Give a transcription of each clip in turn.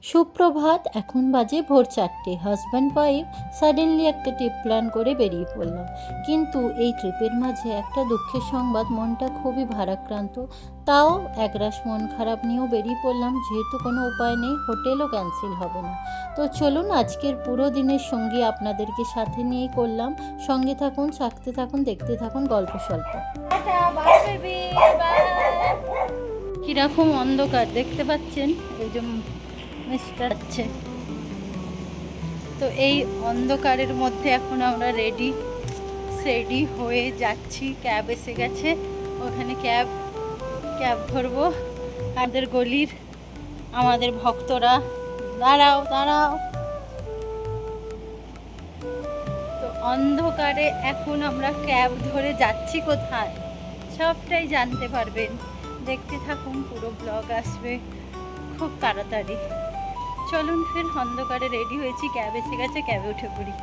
সুপ্রভাত। এখন বাজে ভোর 4টে। হাজব্যান্ড ওয়াইফ সাডেনলি একটা ট্রিপ প্ল্যান করে বেরিয়ে পড়লাম। কিন্তু এই ট্রিপের মাঝে একটা দুঃখের সংবাদ, মনটা খুবই ভারাক্রান্ত। তাও একরাশ মন খারাপ নিয়েও বেরিয়ে পড়লাম, যেহেতু কোনো উপায় নেই, হোটেলও ক্যান্সেল হবে না। তো চলুন আজকের পুরো দিনের সঙ্গী আপনাদেরকে সাথে নিয়েই করলাম। সঙ্গে থাকুন, থাকতে থাকুন, দেখতে থাকুন গল্প স্বল্প। কিরকম অন্ধকার দেখতে পাচ্ছেন, এই যে মিস্টার আছে। তো এই অন্ধকারের মধ্যে এখন আমরা রেডি হয়ে যাচ্ছি। ক্যাব এসে গেছে, ওখানে ক্যাব ধরবো। আমাদের গলির আমাদের ভক্তরা, দাঁড়াও। তো অন্ধকারে এখন আমরা ক্যাব ধরে যাচ্ছি কোথায়, সবটাই জানতে পারবেন। দেখতে থাকুন, পুরো ব্লগ আসবে খুব তাড়াতাড়ি। চলুন ফির, অন্ধকারে রেডি হয়েছি, ক্যাব এসে গেছে, ক্যাবে উঠে পড়ি।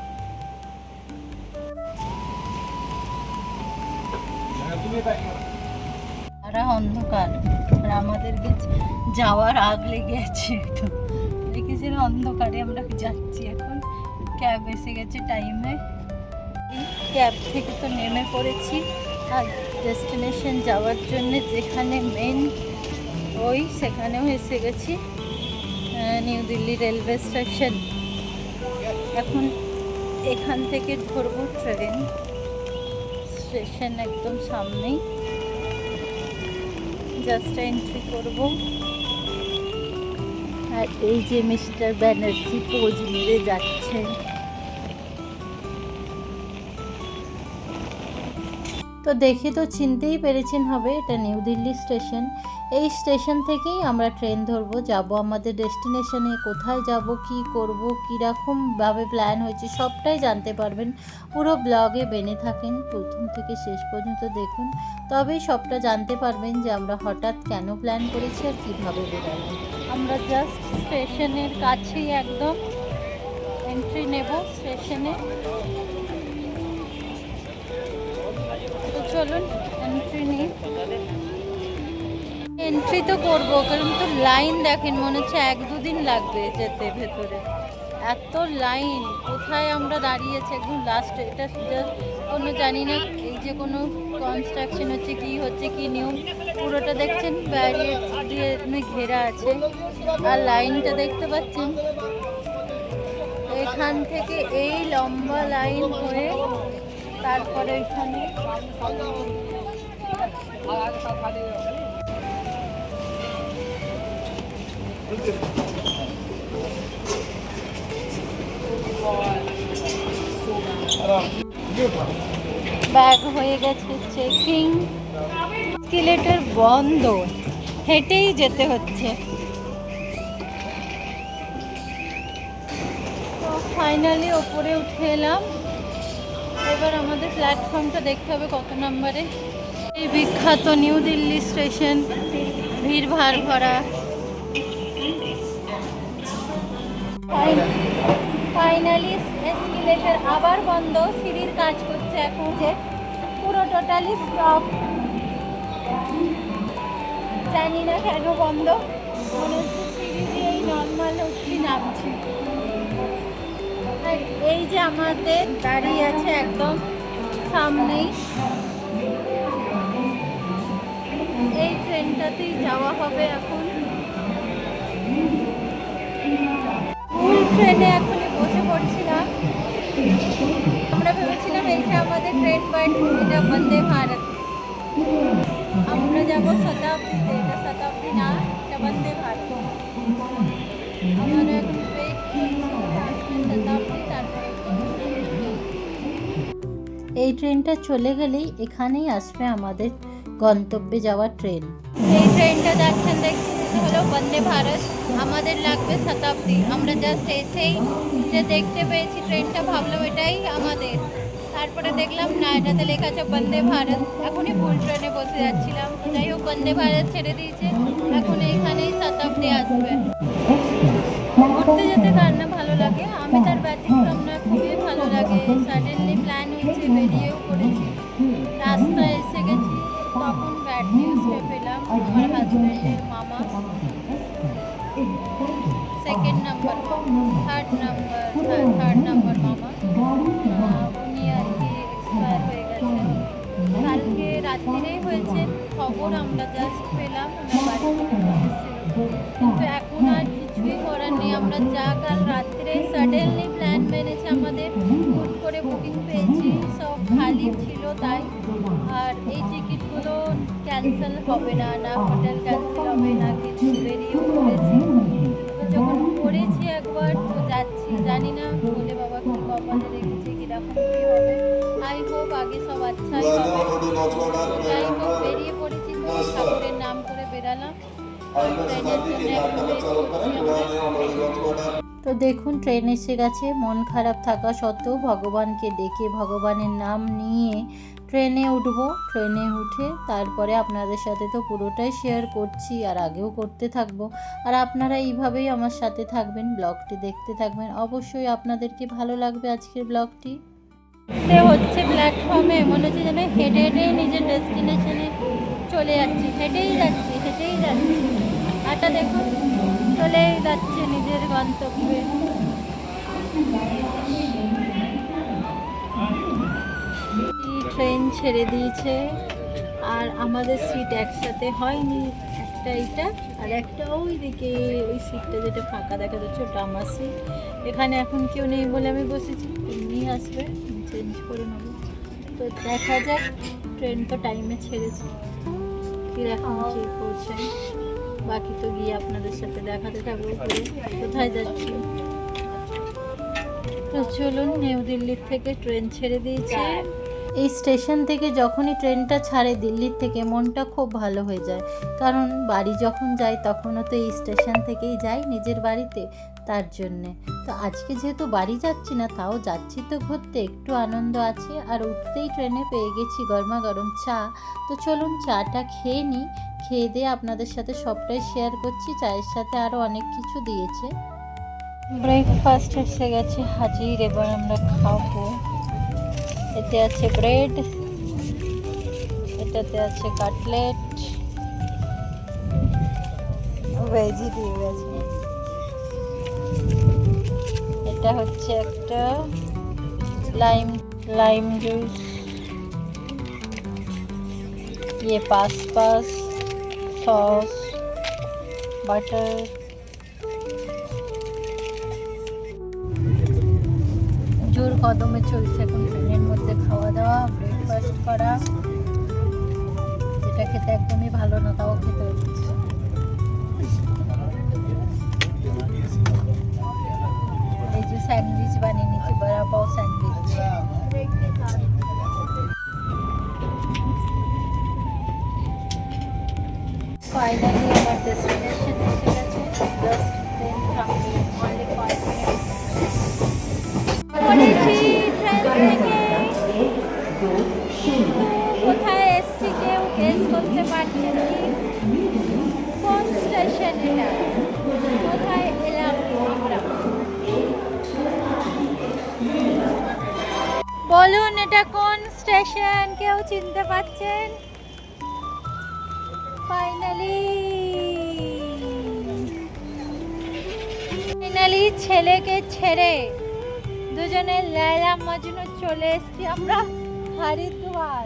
সারা অন্ধকার, আর আমাদেরকে যাওয়ার আগ লেগে আছে। তো দেখেছি অন্ধকারে আমরা যাচ্ছি। এখন ক্যাব এসে গেছে টাইমে। ক্যাব থেকে তো নেমে পড়েছি, আর ডেস্টিনেশন যাওয়ার জন্য যেখানে মেন সেখানেও এসে গেছি, নিউ দিল্লি রেলওয়ে স্টেশন। এখন এখান থেকে ধরবো ট্রেন, স্টেশন একদম সামনেই, জাস্ট এন্ট্রি করব। আর এই যে মিস্টার ব্যানার্জি পোজ মেরে যাচ্ছে। তো দেখে তো চিনতেই পেরেছেন হবে, এটা নিউ দিল্লি স্টেশন। এই স্টেশন থেকেই আমরা ট্রেন ধরবো, যাব আমাদের ডেস্টিনেশনে। কোথায় যাব, কি করব, কীরকমভাবে প্ল্যান হয়েছে, সবটাই জানতে পারবেন। পুরো ব্লগে বেনে থাকেন, প্রথম থেকে শেষ পর্যন্ত দেখুন, তবেই সবটা জানতে পারবেন যে আমরা হঠাৎ কেন প্ল্যান করেছি আর কীভাবে বেরোলাম। আমরা জাস্ট স্টেশনের কাছেই একদম এন্ট্রি নেব স্টেশনে। চলুন এন্ট্রি তো করবো, কারণ তো লাইন দেখেন, মনে হচ্ছে 1-2 দিন লাগবে যেতে ভেতরে, এত লাইন। কোথায় আমরা দাঁড়িয়েছি একদম লাস্টে, এটা কোনো জানি না, এই যে কোনো কনস্ট্রাকশন হচ্ছে, কি হচ্ছে, কি নিয়ম, পুরোটা দেখছেন ব্যারিয়ার দিয়ে ঘেরা আছে। আর লাইনটা দেখতে পাচ্ছেন, এখান থেকে এই লম্বা লাইন হয়ে তারপরে এখানে ব্যাগ হয়ে গেছে চেকিং। এসকেলেটর বন্ধ, হেঁটেই যেতে হচ্ছে। তো ফাইনালি ওপরে উঠে এলাম। এবার আমাদের প্ল্যাটফর্মটা দেখতে হবে কত নম্বরে। এই বিখ্যাত নিউ দিল্লি স্টেশন, ভিড় ভাড় ভরা। ফাইনালি এসকেলেটর আবার বন্ধ, সিঁড়ির কাজ করছে এখন, যে পুরো টোটালি স্টপ। জানি না কেন বন্ধ, মনে হচ্ছে সিঁড়ি দিয়েই নর্মাল উঠছি নামছি। আর এই যে আমাদের গাড়ি আছে একদম সামনেই, এই ট্রেনটাতেই যাওয়া হবে এখন। ফুল ট্রেনে এখনই বসে পড়ছিলাম। আমরা ভেবেছিলাম এইটা আমাদের ট্রেন, বাট এটা বন্দে ভারত। আমরা যাবো শতাব্দীতে, এটা শতাব্দী না, এটা বন্দে ভারত। আমরা এখন ওয়েট করছি শতাব্দী, তারপরে এই ট্রেনটা চলে গেলেই এখানেই আসবে আমাদের গন্তব্যে যাওয়ার ট্রেন। এই ট্রেনটা যাচ্ছেন দেখছেন, এটা হলো বন্দে ভারত, আমাদের লাগবে শতাব্দী। আমরা জাস্ট এসেই যে দেখতে পেয়েছি ট্রেনটা, ভাবলাম এটাই আমাদের, তারপরে দেখলাম না, এটাতে লেখা আছে বন্দে ভারত। এখনই ভুল ট্রেনে বসে যাচ্ছিলাম। যাই হোক, বন্দে ভারত ছেড়ে দিয়েছে, এখন এইখানেই শতাব্দী আসবে। ঘুরতে যেতে কার না ভালো লাগে, আমি তার ব্যতিক্রম না, খুবই ভালো লাগে। সাডেনলি প্ল্যান হয়েছে, বেরিয়েও পড়েছি, রাস্তায় এসে গেছি। তখন ব্যাড নিউজটা পেলাম, আমার হাজব্যান্ডের মামা second second number third number মামা। উনি আর কি এক্সপায়ার হয়ে গেছেন কালকে রাত্রিরেই হয়েছে, খবর আমরা জাস্ট পেলাম, ওনার বাড়ি থেকে নোটিশ ছিল, কিন্তু এখন আর কিছুই করার নেই। আমরা যা কাল রাত্রে সাডেনলি প্ল্যান মেনেছে আমাদের, হুট করে বুকিং পেয়েছি, সব খালি ছিল তাই। আর এই টিকিটগুলো ক্যান্সেল হবে না, না হোটেল ক্যান্সেল হবে না কিছু, বেরিয়েও পড়েছি। তো যখন পড়েছি একবার তো যাচ্ছি, জানি না বলে বাবা কি কপালে রেখেছে, কীরকম কী হবে। আই হোপ আগে সব আচ্ছাই হবে। যাই হোক বেরিয়ে পড়েছি, তো ঠাকুরের নাম করে বেরালাম। ট্রেনের জন্য এখন ওয়েট করছি আমরা। তো দেখুন ট্রেন এসে গেছে। মন খারাপ থাকা সত্ত্বেও ভগবানকে ডেকে ভগবানের নাম নিয়ে ট্রেনে উঠবো। ট্রেনে উঠে তারপরে আপনাদের সাথে তো পুরোটাই শেয়ার করছি, আর আগেও করতে থাকবো। আর আপনারা এইভাবেই আমার সাথে থাকবেন, ব্লগটি দেখতে থাকবেন। অবশ্যই আপনাদেরকে ভালো লাগবে আজকের ব্লগটি। হচ্ছে প্ল্যাটফর্মে মনে হচ্ছে যেন হেঁটে হেঁটেই নিজের ডেস্টিনেশনে চলে যাচ্ছি, হেঁটেই যাচ্ছি। আটা দেখুন চলেই যাচ্ছে নিজের গন্তব্যে। ট্রেন ছেড়ে দিয়েছে, আর আমাদের সিট একসাথে হয়নি, একটা এইটা আর একটা ওই দিকে, ওই সিটটা যেটা ফাঁকা দেখা যাচ্ছে ওটা আমার সিট। এখানে এখন কেউ নেই বলে আমি বসেছি, এমনি আসবে চেঞ্জ করে নেবো। তো দেখা যাক, ট্রেন তো টাইমে ছেড়েছে, কীরকম কী করছে, বাকি তো গিয়ে আপনাদের সাথে দেখাতে থাকবো কোথায় যাচ্ছি। তো চলুন, নিউ দিল্লির থেকে ট্রেন ছেড়ে দিয়েছে। এই স্টেশন থেকে যখনই ট্রেনটা ছাড়ে দিল্লির থেকে, মনটা খুব ভালো হয়ে যায়, কারণ বাড়ি যখন যাই তখনও তো এই স্টেশন থেকেই যাই নিজের বাড়িতে, তার জন্যে। তো আজকে যেহেতু বাড়ি যাচ্ছি না, তাও যাচ্ছি তো ঘুরতে, একটু আনন্দ আছে। আর উঠতেই ট্রেনে পেয়ে গেছি গরমা গরম চা। তো চলুন চাটা খেয়ে নিই, খেয়ে দিয়ে আপনাদের সাথে সবটাই শেয়ার করছি। চায়ের সাথে আরও অনেক কিছু দিয়েছে। ব্রেকফাস্ট এসে গেছে হাজির, এবার আমরা খাবো। এতে আছে ব্রেড, এটাতে আছে কাটলেট, ভেজি দিয়ে গেছে। এটা হচ্ছে একটা লাইম জুস, ये पास सॉस বাটার। জোর কদমে চলছে এখন ট্রেনের মধ্যে খাওয়া দাওয়া, ব্রেকফাস্ট করা, যেটা খেতে একদমই ভালো না তাও খেতে হচ্ছে। এই যে স্যান্ডউইচ বানিয়ে নিচ্ছি, বড়া পাও স্যান্ডউইচ। ফাইনালি আমার ডেস্টিনেশন এসে গেছে, জাস্ট ট্রেন থামবে, অনলি 5 মিনিট। কোথায় এসছি কেউ গেস করতে পারছেন কি? কোন স্টেশন এটা? কোথায় এলাম আমরা? বলুন এটা কোন স্টেশন, কেউ চিনতে পারছেন? ফাইনালি ছেলেকে ছেড়ে দুজনে লায়লা মজনু চলে এসেছি আমরা হরিদ্বার।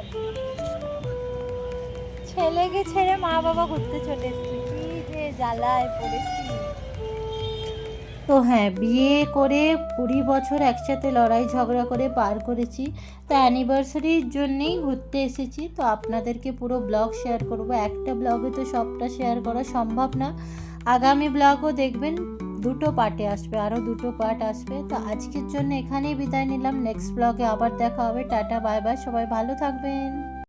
ছেলেকে ছেড়ে মা বাবা ঘুরতে চলে এসেছি, কি যে জ্বালায় পড়েছি। তো হ্যাঁ, বিয়ে করে 20 বছর একসাথে লড়াই ঝগড়া করে পার করেছি, তো অ্যানিভার্সারির জন্যেই ঘুরতে এসেছি। তো আপনাদেরকে পুরো ব্লগ শেয়ার করব, একটা ব্লগে তো সবটা শেয়ার করা সম্ভব না। আগামী ব্লগও দেখবেন, 2টো পার্টে আসবে, আরও 2টো পার্ট আসবে। তো আজকের জন্য এখানেই বিদায় নিলাম, নেক্সট ব্লগে আবার দেখা হবে। টাটা বাই বাই, সবাই ভালো থাকবেন।